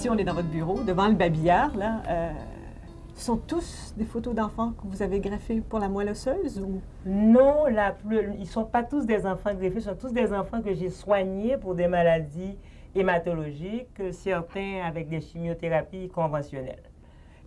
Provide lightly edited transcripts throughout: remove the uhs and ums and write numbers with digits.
ici, on est dans votre bureau, devant le babillard, là. Ce sont tous des photos d'enfants que vous avez greffées pour la moelle osseuse ou... Non, ils ne sont pas tous des enfants greffés, ce sont tous des enfants que j'ai soignés pour des maladies hématologiques, certains avec des chimiothérapies conventionnelles.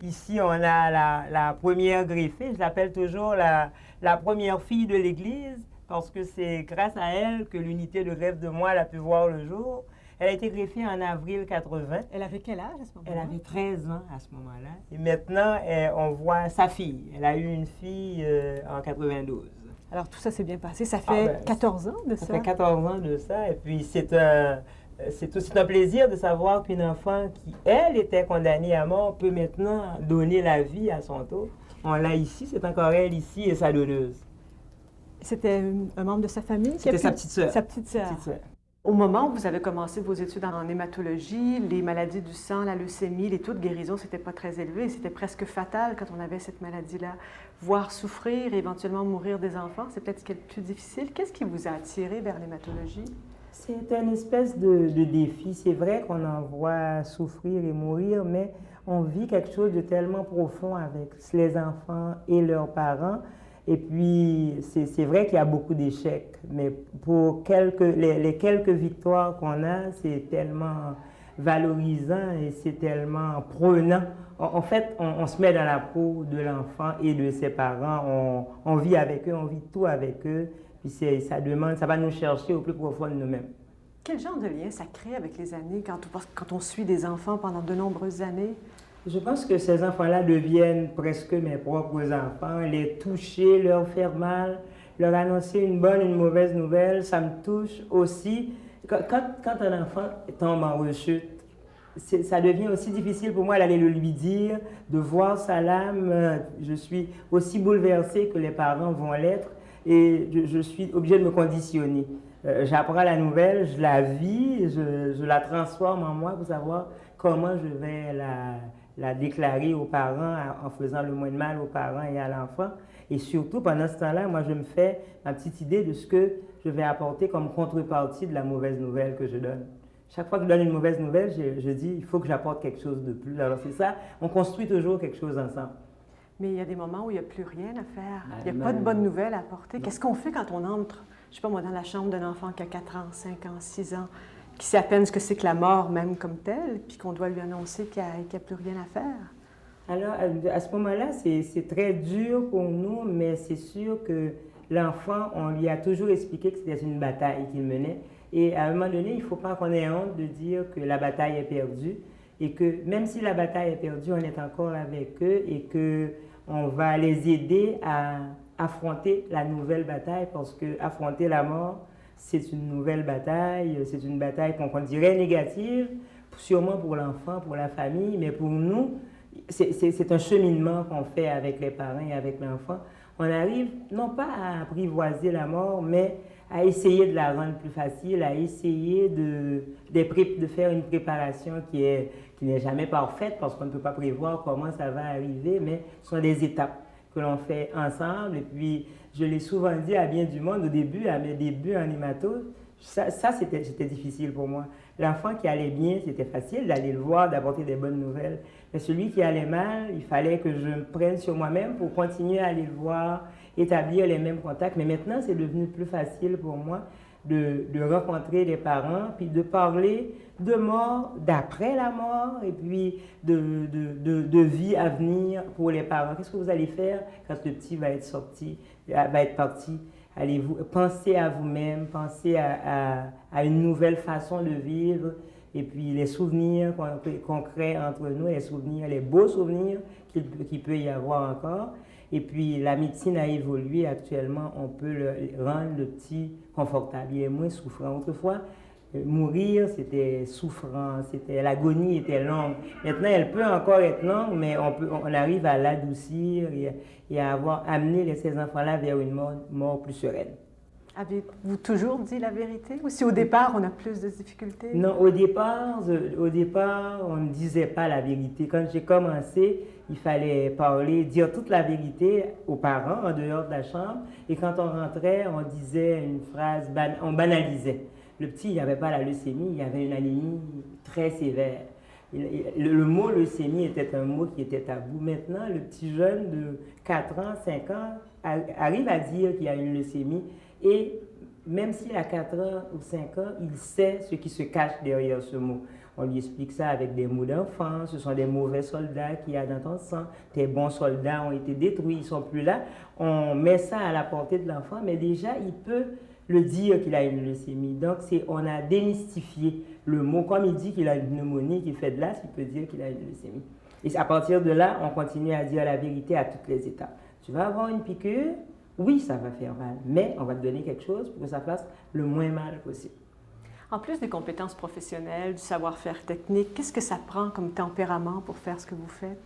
Ici, on a la première greffée, je l'appelle toujours la première fille de l'Église, parce que c'est grâce à elle que l'unité de greffe de moelle a pu voir le jour. Elle a été greffée en avril 80. Elle avait quel âge à ce moment-là? Elle avait 13 ans à ce moment-là. Et maintenant, on voit sa fille. Elle a eu une fille en 92. Alors, tout ça s'est bien passé. Ça fait 14 ans de ça? Ça fait 14 ans de ça. Et puis, c'est aussi un plaisir de savoir qu'une enfant qui, elle, était condamnée à mort peut maintenant donner la vie à son tour. On l'a ici, c'est encore elle ici et sa donneuse. C'était un membre de sa famille? C'était sa petite sœur. Sa petite sœur. Au moment où vous avez commencé vos études en hématologie, les maladies du sang, la leucémie, les taux de guérison, c'était pas très élevé. C'était presque fatal quand on avait cette maladie-là. Voir souffrir et éventuellement mourir des enfants, c'est peut-être ce qui est le plus difficile. Qu'est-ce qui vous a attiré vers l'hématologie? C'est une espèce de défi. C'est vrai qu'on en voit souffrir et mourir, mais on vit quelque chose de tellement profond avec les enfants et leurs parents. Et puis, c'est vrai qu'il y a beaucoup d'échecs, mais pour les quelques victoires qu'on a, c'est tellement valorisant et c'est tellement prenant. En fait, on se met dans la peau de l'enfant et de ses parents. On vit avec eux, on vit tout avec eux. Puis ça va nous chercher au plus profond de nous-mêmes. Quel genre de lien ça crée avec les années quand on suit des enfants pendant de nombreuses années? Je pense que ces enfants-là deviennent presque mes propres enfants. Les toucher, leur faire mal, leur annoncer une bonne, une mauvaise nouvelle, ça me touche aussi. Quand un enfant tombe en rechute, ça devient aussi difficile pour moi d'aller le lui dire, de voir sa lame. Je suis aussi bouleversée que les parents vont l'être et je suis obligée de me conditionner. J'apprends la nouvelle, je la vis, je la transforme en moi pour savoir comment je vais la déclarer aux parents en faisant le moins de mal aux parents et à l'enfant. Et surtout, pendant ce temps-là, moi, je me fais ma petite idée de ce que je vais apporter comme contrepartie de la mauvaise nouvelle que je donne. Chaque fois que je donne une mauvaise nouvelle, je dis, il faut que j'apporte quelque chose de plus. Alors c'est ça, on construit toujours quelque chose ensemble. Mais il y a des moments où il n'y a plus rien à faire. Il n'y a pas de bonne nouvelle à apporter. Qu'est-ce qu'on fait quand on entre, je ne sais pas moi, dans la chambre d'un enfant qui a 4 ans, 5 ans, 6 ans, qui sait à peine ce que c'est que la mort même comme telle, puis qu'on doit lui annoncer qu'il n'y a plus rien à faire? Alors, à ce moment-là, c'est très dur pour nous, mais c'est sûr que l'enfant, on lui a toujours expliqué que c'était une bataille qu'il menait. Et à un moment donné, il ne faut pas qu'on ait honte de dire que la bataille est perdue et que même si la bataille est perdue, on est encore avec eux et qu'on va les aider à affronter la nouvelle bataille parce que affronter la mort, c'est une nouvelle bataille, c'est une bataille qu'on dirait négative, sûrement pour l'enfant, pour la famille, mais pour nous, c'est un cheminement qu'on fait avec les parents et avec l'enfant. On arrive non pas à apprivoiser la mort, mais à essayer de la rendre plus facile, à essayer de faire une préparation qui n'est jamais parfaite parce qu'on ne peut pas prévoir comment ça va arriver, mais ce sont des étapes que l'on fait ensemble. Et puis, je l'ai souvent dit à bien du monde au début, à mes débuts en hémato, ça c'était difficile pour moi. L'enfant qui allait bien, c'était facile d'aller le voir, d'apporter des bonnes nouvelles. Mais celui qui allait mal, il fallait que je me prenne sur moi-même pour continuer à aller le voir, établir les mêmes contacts. Mais maintenant, c'est devenu plus facile pour moi de rencontrer les parents, puis de parler de mort, d'après la mort, et puis de vie à venir pour les parents. Qu'est-ce que vous allez faire quand le petit va être parti? Allez-vous penser à vous-même, penser à une nouvelle façon de vivre, et puis les souvenirs qu'on crée entre nous, les souvenirs, les beaux souvenirs qu'il peut y avoir encore. Et puis la médecine a évolué actuellement, on peut rendre le petit confortable, il est moins souffrant. Autrefois, mourir c'était souffrant, l'agonie était longue. Maintenant, elle peut encore être longue, mais on arrive à l'adoucir et à amené ces enfants-là vers une mort plus sereine. Avez-vous toujours dit la vérité? Ou si au départ, on a plus de difficultés? Non, au départ, on ne disait pas la vérité. Quand j'ai commencé, il fallait dire toute la vérité aux parents en dehors de la chambre. Et quand on rentrait, on disait une phrase, on banalisait. Le petit, il n'avait pas la leucémie, il avait une anémie très sévère. Le mot leucémie était un mot qui était tabou. Maintenant, le petit jeune de 4 ans, 5 ans arrive à dire qu'il y a une leucémie et même s'il a 4 ans ou 5 ans, il sait ce qui se cache derrière ce mot. On lui explique ça avec des mots d'enfant. Ce sont des mauvais soldats qu'il y a dans ton sang. Tes bons soldats ont été détruits, ils ne sont plus là. On met ça à la portée de l'enfant, mais déjà, il peut le dire qu'il a une leucémie. Donc, on a démystifié le mot. Comme il dit qu'il a une pneumonie, qu'il fait de l'asthme, il peut dire qu'il a une leucémie. Et à partir de là, on continue à dire la vérité à toutes les étapes. Tu vas avoir une piqûre, oui, ça va faire mal, mais on va te donner quelque chose pour que ça fasse le moins mal possible. En plus des compétences professionnelles, du savoir-faire technique, qu'est-ce que ça prend comme tempérament pour faire ce que vous faites,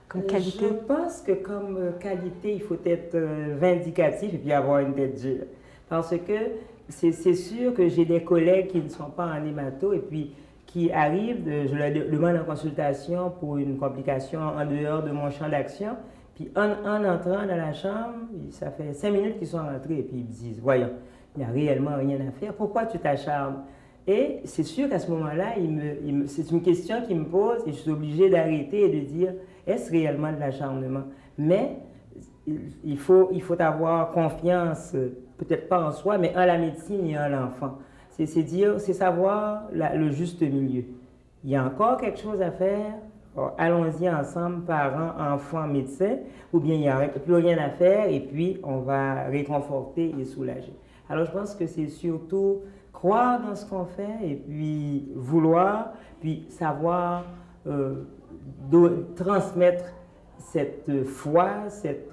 comme qualité? Je pense que comme qualité, il faut être vindicatif et puis avoir une tête dure. Parce que c'est sûr que j'ai des collègues qui ne sont pas en hémato et puis qui arrivent, je leur demande en consultation pour une complication en dehors de mon champ d'action. Puis en entrant dans la chambre, ça fait 5 minutes qu'ils sont rentrés et puis ils me disent, voyons, il n'y a réellement rien à faire, pourquoi tu t'acharnes? Et c'est sûr qu'à ce moment-là, c'est une question qu'ils me posent et je suis obligée d'arrêter et de dire, est-ce réellement de l'acharnement? Mais il faut avoir confiance, peut-être pas en soi, mais en la médecine et en l'enfant. C'est savoir le juste milieu. Il y a encore quelque chose à faire. Allons-y ensemble, parents, enfants, médecins, ou bien il n'y a plus rien à faire et puis on va réconforter et soulager. Alors je pense que c'est surtout croire dans ce qu'on fait et puis vouloir, puis savoir transmettre cette foi, cette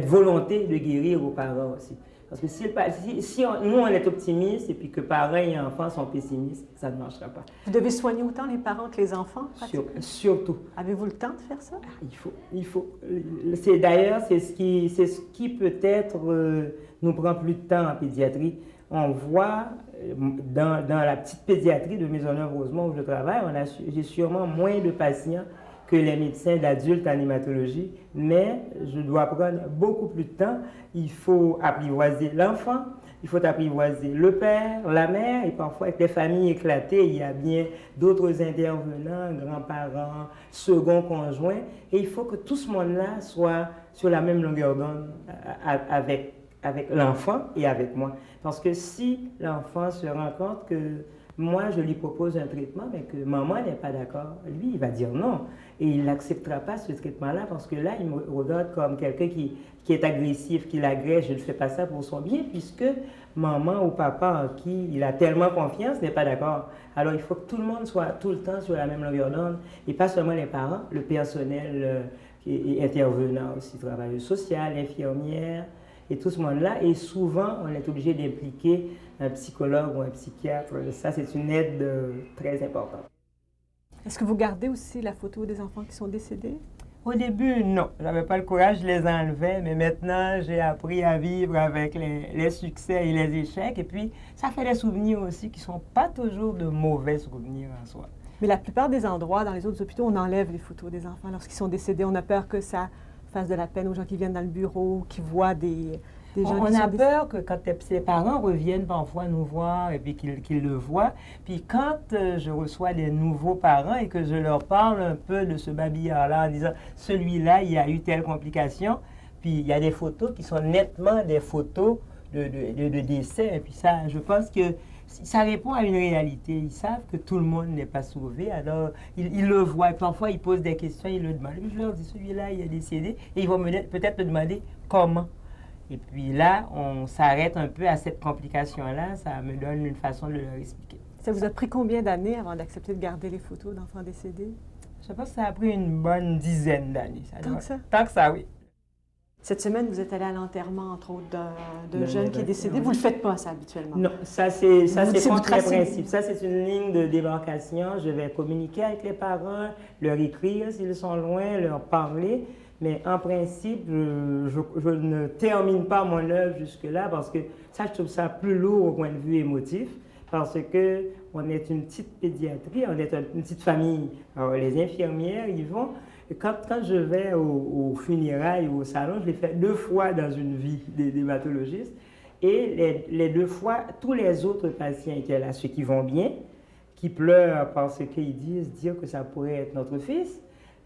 volonté de guérir aux parents aussi. Parce que si nous, on est optimiste et puis que parents et enfants sont pessimistes, ça ne marchera pas. Vous devez soigner autant les parents que les enfants, surtout. Avez-vous le temps de faire ça? Il faut. D'ailleurs, c'est ce qui peut-être nous prend plus de temps en pédiatrie. On voit dans la petite pédiatrie de Maisonneuve-Rosemont où je travaille, j'ai sûrement moins de patients que les médecins d'adultes en hématologie, mais je dois prendre beaucoup plus de temps. Il faut apprivoiser l'enfant, il faut apprivoiser le père, la mère, et parfois avec les familles éclatées, il y a bien d'autres intervenants, grands-parents, seconds conjoints, et il faut que tout ce monde-là soit sur la même longueur d'onde avec l'enfant et avec moi. Parce que si l'enfant se rend compte que moi, je lui propose un traitement, mais que maman n'est pas d'accord, lui, il va dire non. Et il n'acceptera pas ce traitement-là parce que là, il me regarde comme quelqu'un qui est agressif, qui l'agresse. Je ne fais pas ça pour son bien puisque maman ou papa en qui il a tellement confiance n'est pas d'accord. Alors, il faut que tout le monde soit tout le temps sur la même longueur d'onde et pas seulement les parents, le personnel et intervenant aussi, travailleur social, infirmière et tout ce monde-là. Et souvent, on est obligé d'impliquer un psychologue ou un psychiatre. Ça, c'est une aide très importante. Est-ce que vous gardez aussi la photo des enfants qui sont décédés? Au début, non. Je n'avais pas le courage, je les enlevais, mais maintenant, j'ai appris à vivre avec les succès et les échecs. Et puis, ça fait des souvenirs aussi qui ne sont pas toujours de mauvais souvenirs en soi. Mais la plupart des endroits, dans les autres hôpitaux, on enlève les photos des enfants lorsqu'ils sont décédés. On a peur que ça fasse de la peine aux gens qui viennent dans le bureau, qui voient des gens on a peur que quand ses parents reviennent parfois nous voir et puis qu'ils le voient, puis quand je reçois des nouveaux parents et que je leur parle un peu de ce babillard-là en disant « celui-là, il y a eu telle complication », puis il y a des photos qui sont nettement des photos de décès, et puis ça, je pense que ça répond à une réalité. Ils savent que tout le monde n'est pas sauvé, alors ils le voient. Parfois, ils posent des questions, ils le demandent. Je leur dis, celui-là, il est décédé, et ils vont peut-être me demander comment. Et puis là, on s'arrête un peu à cette complication-là. Ça me donne une façon de leur expliquer. Ça vous a pris combien d'années avant d'accepter de garder les photos d'enfants décédés? Je pense que ça a pris une bonne dizaine d'années. Tant que ça? Tant que ça, oui. Cette semaine, vous êtes allé à l'enterrement, entre autres, d'un jeune qui est décédé. Vous ne le faites pas, ça, habituellement? Non, ça, c'est contre les principes. Ça, c'est une ligne de démarcation. Je vais communiquer avec les parents, leur écrire s'ils sont loin, leur parler. Mais en principe, je ne termine pas mon œuvre jusque-là parce que ça, je trouve ça plus lourd au point de vue émotif. Parce qu'on est une petite pédiatrie, on est une petite famille. Alors, les infirmières, ils vont... Quand je vais aux funérailles ou au salon, je l'ai fait 2 fois dans une vie d'hématologiste. Et les 2 fois, tous les autres patients étaient là, ceux qui vont bien, qui pleurent parce qu'ils dire que ça pourrait être notre fils.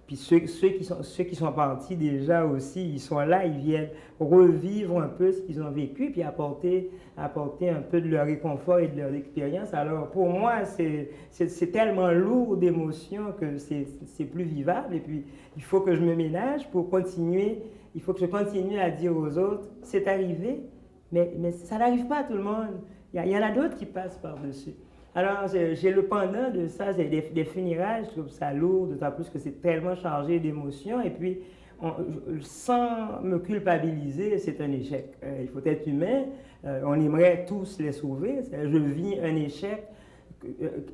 Puis ceux qui sont partis déjà aussi, ils sont là, ils viennent revivre un peu ce qu'ils ont vécu, puis apporter un peu de leur réconfort et de leur expérience. Alors pour moi, c'est tellement lourd d'émotions que c'est plus vivable. Et puis il faut que je me ménage pour continuer, il faut que je continue à dire aux autres, c'est arrivé, mais ça n'arrive pas à tout le monde. Il y en a d'autres qui passent par-dessus. Alors, j'ai le pendant de ça, c'est des funérailles, je trouve ça lourd, d'autant plus que c'est tellement chargé d'émotions. Et puis, sans me culpabiliser, c'est un échec. Il faut être humain, on aimerait tous les sauver. Je vis un échec.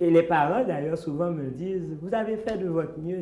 Et les parents, d'ailleurs, souvent me disent, vous avez fait de votre mieux.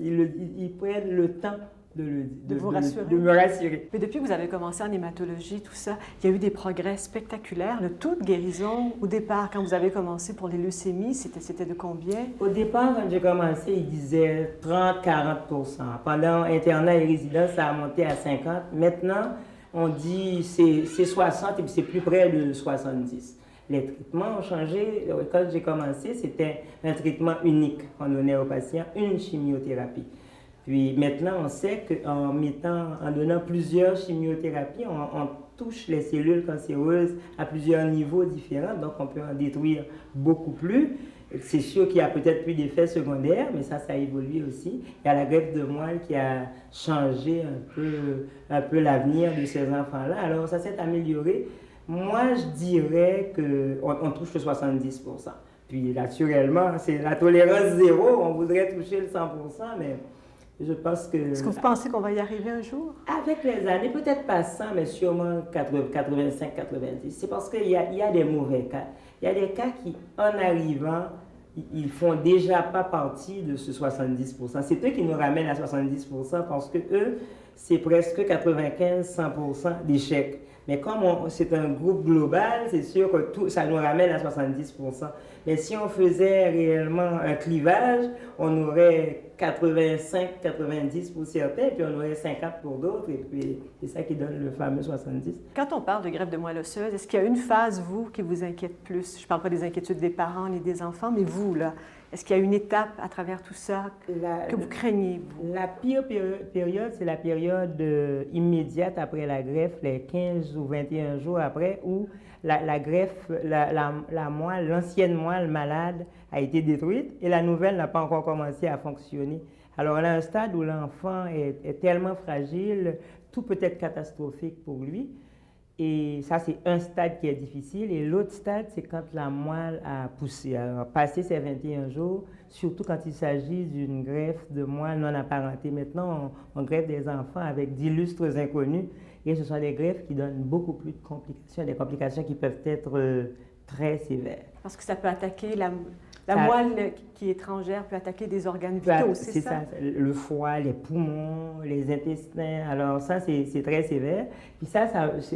Ils prennent le temps de vous rassurer. De me rassurer. Mais depuis que vous avez commencé en hématologie, tout ça, il y a eu des progrès spectaculaires. Le taux de guérison, au départ, quand vous avez commencé pour les leucémies, c'était de combien? Au départ, quand j'ai commencé, ils disaient 30-40%. Pendant internat et résidence, ça a monté à 50%. Maintenant, on dit c'est 60% et puis c'est plus près de 70%. Les traitements ont changé. Quand j'ai commencé, c'était un traitement unique. On donnait aux patients une chimiothérapie. Puis maintenant, on sait qu'en donnant plusieurs chimiothérapies, on touche les cellules cancéreuses à plusieurs niveaux différents, donc on peut en détruire beaucoup plus. C'est sûr qu'il y a peut-être plus d'effets secondaires, mais ça a évolué aussi. Il y a la greffe de moelle qui a changé un peu l'avenir de ces enfants-là. Alors ça s'est amélioré. Moi, je dirais qu'on touche le 70%. Puis naturellement, c'est la tolérance zéro. On voudrait toucher le 100%, mais je pense que... Est-ce que vous pensez qu'on va y arriver un jour? Avec les années, peut-être pas 100, mais sûrement 85-90. C'est parce qu'il y a des mauvais cas. Il y a des cas qui, en arrivant, ils font déjà pas partie de ce 70%. C'est eux qui nous ramènent à 70% parce que eux, c'est presque 95-100% d'échecs. Mais comme c'est un groupe global, c'est sûr que ça nous ramène à 70%. Mais si on faisait réellement un clivage, on aurait 85-90 pour certains, puis on aurait 50 pour d'autres, et puis c'est ça qui donne le fameux 70. Quand on parle de greffe de moelle osseuse, est-ce qu'il y a une phase, vous, qui vous inquiète plus? Je ne parle pas des inquiétudes des parents ni des enfants, mais vous, là, est-ce qu'il y a une étape à travers tout ça que vous craignez, vous? La pire période, c'est la période immédiate après la greffe, les 15 ou 21 jours après, où la greffe, la moelle, l'ancienne moelle malade a été détruite et la nouvelle n'a pas encore commencé à fonctionner. Alors, on a un stade où l'enfant est tellement fragile, tout peut être catastrophique pour lui. Et ça, c'est un stade qui est difficile. Et l'autre stade, c'est quand la moelle a poussé. Alors, passé ces 21 jours, surtout quand il s'agit d'une greffe de moelle non apparentée. Maintenant, on greffe des enfants avec d'illustres inconnus. Et ce sont des greffes qui donnent beaucoup plus de complications, des complications qui peuvent être très sévères. Parce que ça peut attaquer la moelle qui est étrangère, peut attaquer des organes vitaux, c'est ça? Le foie, les poumons, les intestins. Alors ça, c'est très sévère. Puis ça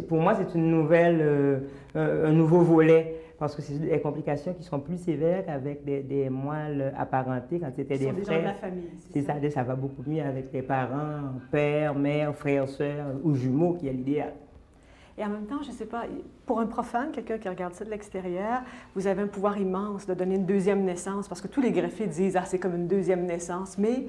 pour moi, c'est une nouvelle, un nouveau volet. Parce que c'est des complications qui sont plus sévères qu'avec des moelles apparentées quand c'était des frères. Des gens de la famille, c'est ça. Ça va beaucoup mieux avec les parents, père, mère, frère, sœur ou jumeaux, qui est l'idéal. Et en même temps, je ne sais pas, pour un profane, quelqu'un qui regarde ça de l'extérieur, vous avez un pouvoir immense de donner une deuxième naissance, parce que tous les greffiers disent « Ah, c'est comme une deuxième naissance », mais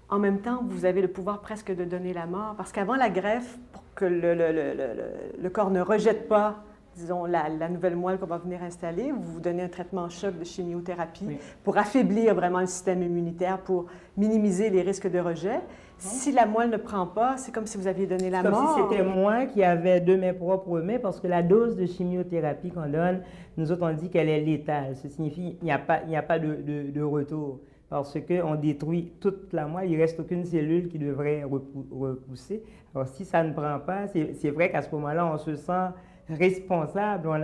en même temps, vous avez le pouvoir presque de donner la mort, parce qu'avant la greffe, pour que le corps ne rejette pas, disons, la nouvelle moelle qu'on va venir installer, vous vous donnez un traitement choc de chimiothérapie pour affaiblir vraiment le système immunitaire, pour minimiser les risques de rejet. Si la moelle ne prend pas, c'est comme si vous aviez donné la mort. Comme si c'était moi qui avais de mes propres mains, parce que la dose de chimiothérapie qu'on donne, nous autres, on dit qu'elle est létale. Ça signifie qu'il n'y a pas de retour, parce qu'on détruit toute la moelle, il ne reste aucune cellule qui devrait repousser. Alors, si ça ne prend pas, c'est vrai qu'à ce moment-là, on se sent responsable, on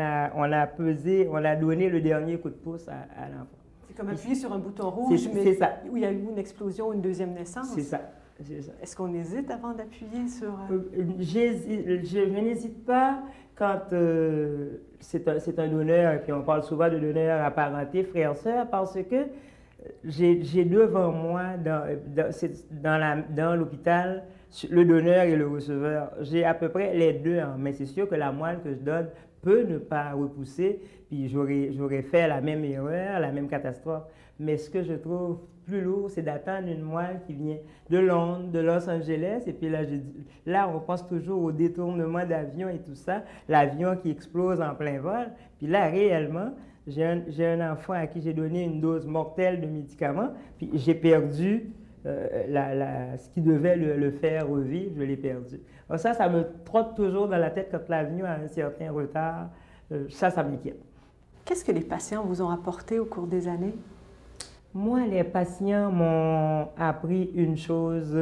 a donné le dernier coup de pouce à l'enfant. C'est comme appuyer sur un bouton rouge, mais ça. Où il y a eu une explosion, une deuxième naissance. C'est ça. Est-ce qu'on hésite avant d'appuyer sur... Je n'hésite pas quand c'est un donneur, et puis on parle souvent de donneur apparenté, frère-sœur, parce que j'ai devant moi, dans l'hôpital, le donneur et le receveur. J'ai à peu près les deux, hein, mais c'est sûr que la moelle que je donne peut ne pas repousser, puis j'aurais fait la même erreur, la même catastrophe. Mais ce que je trouve plus lourd, c'est d'attendre une moelle qui vient de Londres, de Los Angeles, et puis là, on pense toujours au détournement d'avion et tout ça, l'avion qui explose en plein vol. Puis là, réellement, j'ai un enfant à qui j'ai donné une dose mortelle de médicaments, puis j'ai perdu ce qui devait le faire revivre, je l'ai perdu. Alors ça me trotte toujours dans la tête quand l'avion a un certain retard. Ça m'inquiète. Qu'est-ce que les patients vous ont apporté au cours des années? Moi, les patients m'ont appris une chose.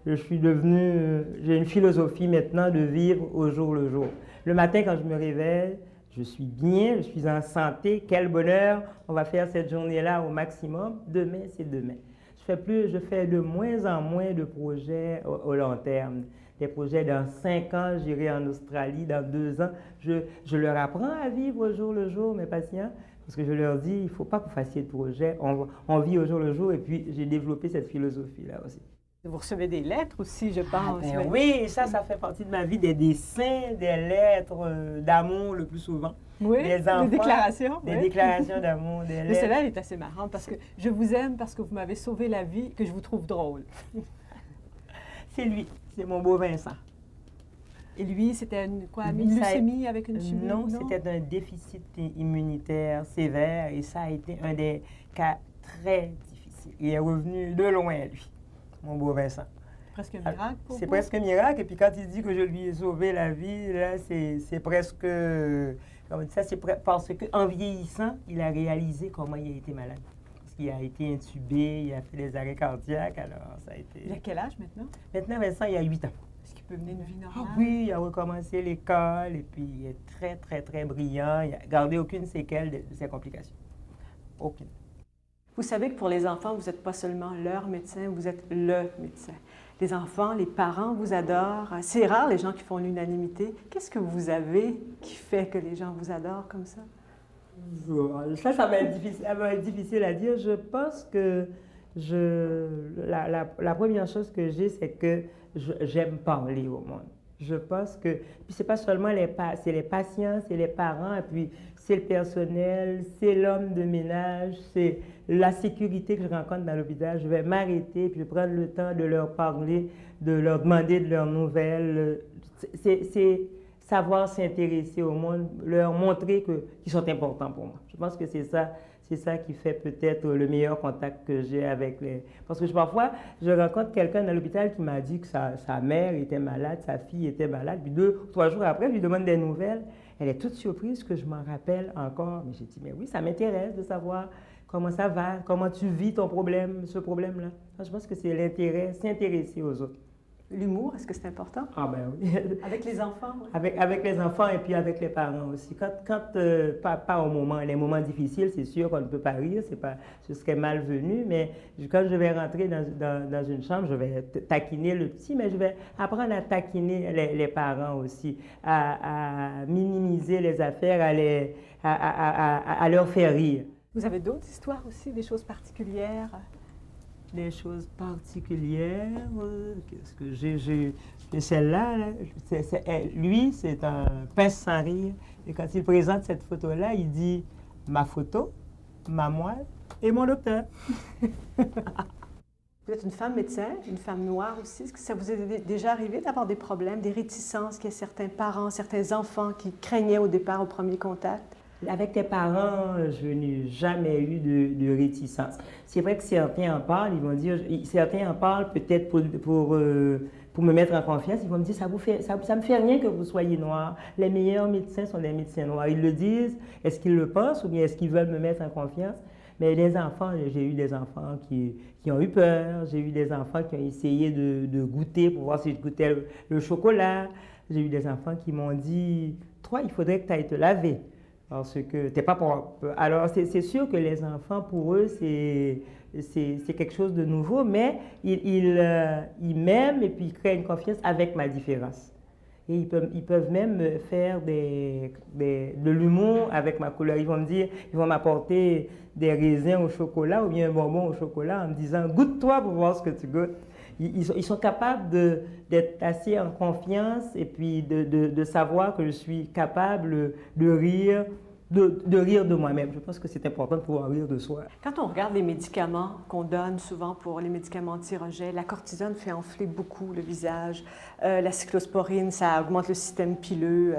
J'ai une philosophie maintenant de vivre au jour le jour. Le matin, quand je me réveille, je suis bien, je suis en santé. Quel bonheur! On va faire cette journée-là au maximum. Demain, c'est demain. Je fais de moins en moins de projets au long terme. Des projets dans 5 ans, j'irai en Australie, dans 2 ans. Je leur apprends à vivre au jour le jour, mes patients, parce que je leur dis, il ne faut pas que vous fassiez de projets, on vit au jour le jour, et puis j'ai développé cette philosophie-là aussi. Vous recevez des lettres aussi, je pense. Oui, ça fait partie de ma vie, des dessins, des lettres d'amour le plus souvent. Oui, des enfants, des déclarations. Des déclarations d'amour, des lettres. Mais celle-là, elle est assez marrante parce que je vous aime parce que vous m'avez sauvé la vie, que je vous trouve drôle. C'est lui, c'est mon beau Vincent. Et lui, c'était une leucémie avec une tumeur? Non, c'était un déficit immunitaire sévère et ça a été un des cas très difficiles. Il est revenu de loin, lui, mon beau Vincent. Presque un miracle pour vous? C'est presque un miracle. Et puis quand il dit que je lui ai sauvé la vie, là, c'est presque... Comme ça, c'est parce qu'en vieillissant, il a réalisé comment il a été malade. Parce qu'il a été intubé, il a fait des arrêts cardiaques, alors ça a été... Il a quel âge maintenant? Maintenant, Vincent, il a 8 ans. Est-ce qu'il peut mener une vie normale? Ah oui, il a recommencé l'école et puis il est très, très, très brillant. Il n'a gardé aucune séquelle de ses complications. Aucune. Vous savez que pour les enfants, vous n'êtes pas seulement leur médecin, vous êtes le médecin. Les enfants, les parents vous adorent. C'est rare les gens qui font l'unanimité. Qu'est-ce que vous avez qui fait que les gens vous adorent comme ça? Ça va être difficile à dire. Je pense que la première chose que j'ai, c'est que j'aime parler au monde. Je pense que, puis c'est pas seulement c'est les patients, c'est les parents, et puis c'est le personnel, c'est l'homme de ménage, c'est la sécurité que je rencontre dans l'hôpital. Je vais m'arrêter, puis je vais prendre le temps de leur parler, de leur demander de leurs nouvelles. C'est savoir s'intéresser au monde, leur montrer qu'ils sont importants pour moi. Je pense que c'est ça qui fait peut-être le meilleur contact que j'ai avec les... Parce que parfois, je rencontre quelqu'un dans l'hôpital qui m'a dit que sa mère était malade, sa fille était malade, puis 2 ou 3 jours après, je lui demande des nouvelles. Elle est toute surprise que je m'en rappelle encore. Mais j'ai dit, mais oui, ça m'intéresse de savoir comment ça va, comment tu vis ton problème, ce problème-là. Je pense que c'est l'intérêt, s'intéresser aux autres. L'humour, est-ce que c'est important? Ah ben oui. Avec les enfants? Oui. Avec les enfants et puis avec les parents aussi. Pas au moment, les moments difficiles, c'est sûr qu'on ne peut pas rire, ce serait malvenu, mais quand je vais rentrer dans une chambre, je vais taquiner le petit, mais je vais apprendre à taquiner les parents aussi, à minimiser les affaires, à leur faire rire. Vous avez d'autres histoires aussi, des choses particulières? Des choses particulières, qu'est-ce que j'ai celle-là, lui, c'est un pince sans rire. Et quand il présente cette photo-là, il dit « ma photo, ma moelle et mon docteur ». Vous êtes une femme médecin, une femme noire aussi. Est-ce que ça vous est déjà arrivé d'avoir des problèmes, des réticences, qu'il y a certains parents, certains enfants qui craignaient au départ au premier contact? Avec tes parents, je n'ai jamais eu de réticence. C'est vrai que certains en parlent, ils vont dire, certains en parlent peut-être pour me mettre en confiance, ils vont me dire, ça me fait rien que vous soyez noir. Les meilleurs médecins sont des médecins noirs. Ils le disent, est-ce qu'ils le pensent ou bien est-ce qu'ils veulent me mettre en confiance? Mais les enfants, j'ai eu des enfants qui ont eu peur, j'ai eu des enfants qui ont essayé de goûter pour voir si je goûtais le chocolat. J'ai eu des enfants qui m'ont dit, toi, il faudrait que tu ailles te laver. Parce que t'es pas propre. Alors, c'est sûr que les enfants, pour eux, c'est quelque chose de nouveau, mais ils m'aiment et puis ils créent une confiance avec ma différence. Et ils peuvent même faire de l'humour avec ma couleur. Ils vont m'apporter des raisins au chocolat ou bien un bonbon au chocolat en me disant « goûte-toi pour voir ce que tu goûtes ». ils sont capables d'être assez en confiance et puis de savoir que je suis capable de rire de moi-même. Je pense que c'est important de pouvoir rire de soi. Quand on regarde les médicaments qu'on donne souvent pour les médicaments anti-rejet, la cortisone fait enfler beaucoup le visage. La cyclosporine, ça augmente le système pileux.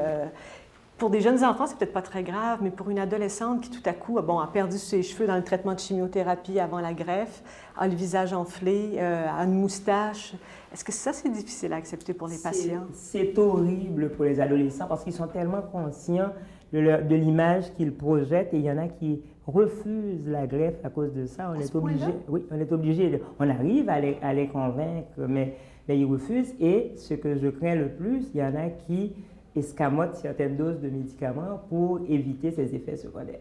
Pour des jeunes enfants, c'est peut-être pas très grave, mais pour une adolescente qui tout à coup a perdu ses cheveux dans le traitement de chimiothérapie avant la greffe, a le visage enflé, a une moustache, est-ce que ça, c'est difficile à accepter pour les patients? C'est horrible pour les adolescents parce qu'ils sont tellement conscients de l'image qu'ils projettent et il y en a qui refusent la greffe à cause de ça. On est obligé, oui, on est obligé, on arrive à les convaincre, mais ils refusent. Et ce que je crains le plus, il y en a qui escamotent certaines doses de médicaments pour éviter ces effets secondaires.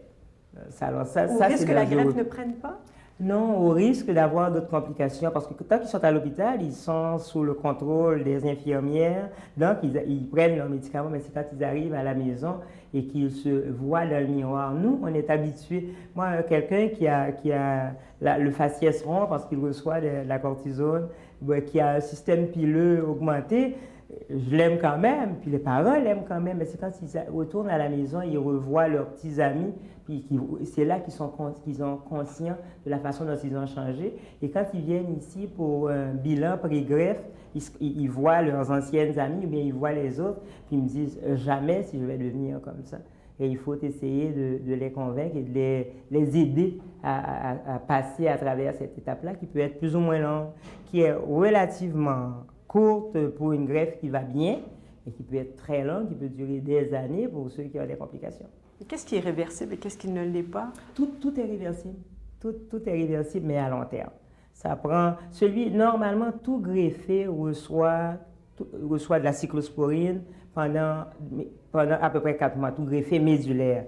Au risque que la greffe ne prenne pas? Non, au risque d'avoir d'autres complications, parce que tant qu'ils sont à l'hôpital, ils sont sous le contrôle des infirmières, donc ils prennent leurs médicaments, mais c'est quand ils arrivent à la maison et qu'ils se voient dans le miroir. Nous, on est habitués. Moi, quelqu'un qui a le faciès rond parce qu'il reçoit de la cortisone, qui a un système pileux augmenté, je l'aime quand même, puis les parents l'aiment quand même, mais c'est quand ils retournent à la maison, ils revoient leurs petits amis, puis c'est là qu'ils sont conscients de la façon dont ils ont changé. Et quand ils viennent ici pour un bilan pré-greffe, ils voient leurs anciennes amies, ou bien ils voient les autres, puis ils me disent « jamais si je vais devenir comme ça ». Et il faut essayer de les convaincre et de les aider à passer à travers cette étape-là, qui peut être plus ou moins longue, qui est relativement courte pour une greffe qui va bien, et qui peut être très longue, qui peut durer des années pour ceux qui ont des complications. Qu'est-ce qui est réversible et qu'est-ce qui ne l'est pas? Tout est réversible. Tout est réversible, mais à long terme. Ça prend... Normalement, tout greffé reçoit de la cyclosporine pendant à peu près 4 mois, tout greffé médulaire.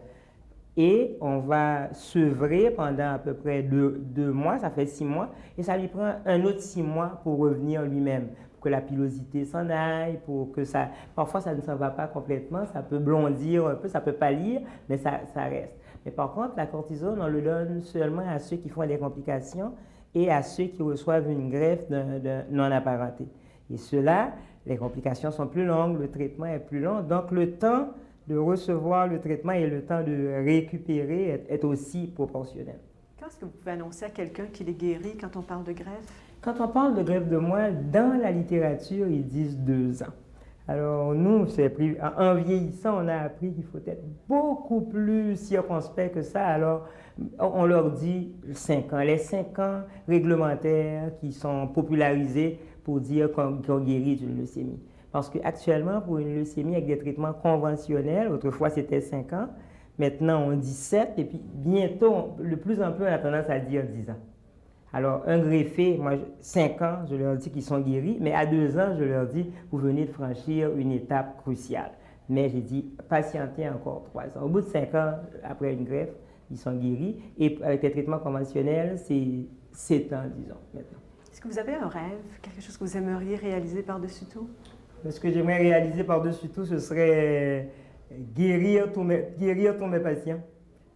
Et on va sevrer pendant à peu près 2 mois, ça fait 6 mois, et ça lui prend un autre 6 mois pour revenir lui-même, pour que la pilosité s'en aille, pour que ça... Parfois, ça ne s'en va pas complètement, ça peut blondir un peu, ça peut pâlir, mais ça reste. Mais par contre, la cortisone, on le donne seulement à ceux qui font des complications et à ceux qui reçoivent une greffe non apparentée. Et ceux-là, les complications sont plus longues, le traitement est plus long, donc le temps de recevoir le traitement et le temps de récupérer est aussi proportionnel. Quand est-ce que vous pouvez annoncer à quelqu'un qu'il est guéri quand on parle de greffe? Quand on parle de greffe de moelle, dans la littérature, ils disent 2 ans. Alors nous, en vieillissant, on a appris qu'il faut être beaucoup plus circonspect que ça. Alors on leur dit 5 ans. Les 5 ans réglementaires qui sont popularisés pour dire qu'on guérit d'une leucémie. Parce qu'actuellement, pour une leucémie avec des traitements conventionnels, autrefois c'était 5 ans, maintenant on dit 7, et puis bientôt, de plus en plus, on a tendance à dire 10 ans. Alors, un greffé, moi, 5 ans, je leur dis qu'ils sont guéris, mais à 2 ans, je leur dis, vous venez de franchir une étape cruciale. Mais j'ai dit, patientez encore 3 ans. Au bout de 5 ans, après une greffe, ils sont guéris, et avec les traitements conventionnels, c'est 7 ans, disons, maintenant. Est-ce que vous avez un rêve, quelque chose que vous aimeriez réaliser par-dessus tout? Ce que j'aimerais réaliser par-dessus tout, ce serait guérir tous mes patients,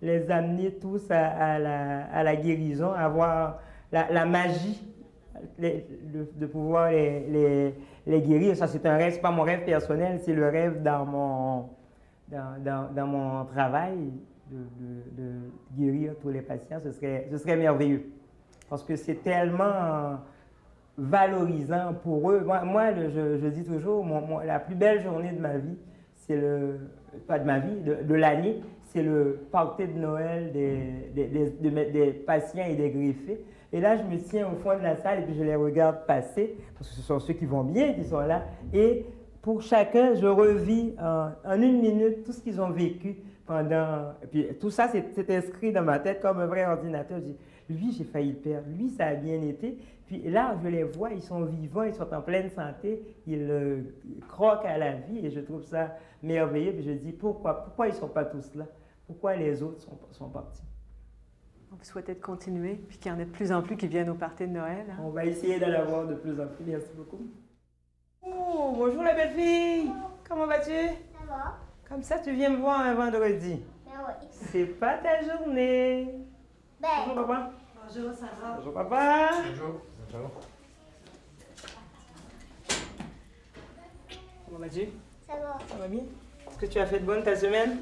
les amener tous à la guérison, avoir la magie de pouvoir les guérir. Ça, c'est un rêve, ce n'est pas mon rêve personnel, c'est le rêve dans mon travail de guérir tous les patients. Ce serait merveilleux parce que c'est tellement valorisant pour eux. Moi je dis toujours, la plus belle journée de ma vie, c'est pas de ma vie, de l'année, c'est le party de Noël des patients et des greffés. Et là, je me tiens au fond de la salle et puis je les regarde passer, parce que ce sont ceux qui vont bien qui sont là. Et pour chacun, je revis en 1 minute tout ce qu'ils ont vécu pendant... Et puis tout ça, c'est inscrit dans ma tête comme un vrai ordinateur. Je dis, lui, j'ai failli le perdre. Lui, ça a bien été. Puis là, je les vois, ils sont vivants, ils sont en pleine santé, ils croquent à la vie et je trouve ça merveilleux. Puis je dis, pourquoi ils ne sont pas tous là? Pourquoi les autres sont partis? On vous souhaite de continuer, puis qu'il y en ait de plus en plus qui viennent au party de Noël. Hein? On va essayer d'en avoir de plus en plus. Merci beaucoup. Oh, bonjour la belle fille. Comment vas-tu? Ça va? Comme ça, tu viens me voir un vendredi. Ben oui. C'est pas ta journée. Ben. Bonjour papa. Bonjour, Sarah. Bonjour papa. Bonjour. Bonjour. Comment vas-tu? Ça va. Ça va bien? Est-ce que tu as fait de bonne ta semaine?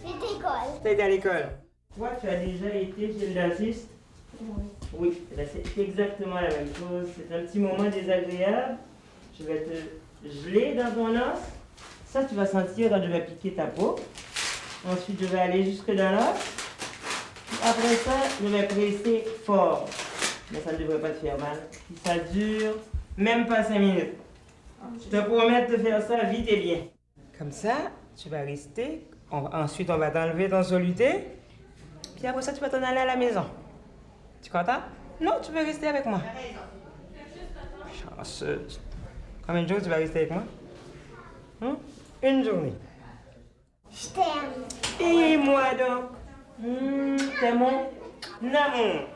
J'étais à l'école. Tu as été à l'école. Toi, tu as déjà été chez le dentiste? Oui, c'est exactement la même chose. C'est un petit moment désagréable. Je vais te geler dans ton os. Ça, tu vas sentir quand je vais piquer ta peau. Ensuite, je vais aller jusque dans l'os. Après ça, je vais presser fort. Mais ça ne devrait pas te faire mal. Si ça dure même pas 5 minutes. Je te promets de te faire ça vite et bien. Comme ça, tu vas rester. Ensuite, on va t'enlever ton soluté. Puis après ça, tu vas t'en aller à la maison. Tu es content? Non, tu veux rester avec moi. Chanceuse. Combien de jours tu vas rester avec moi? Une journée. Je t'aime. Et moi donc? T'es mon amour.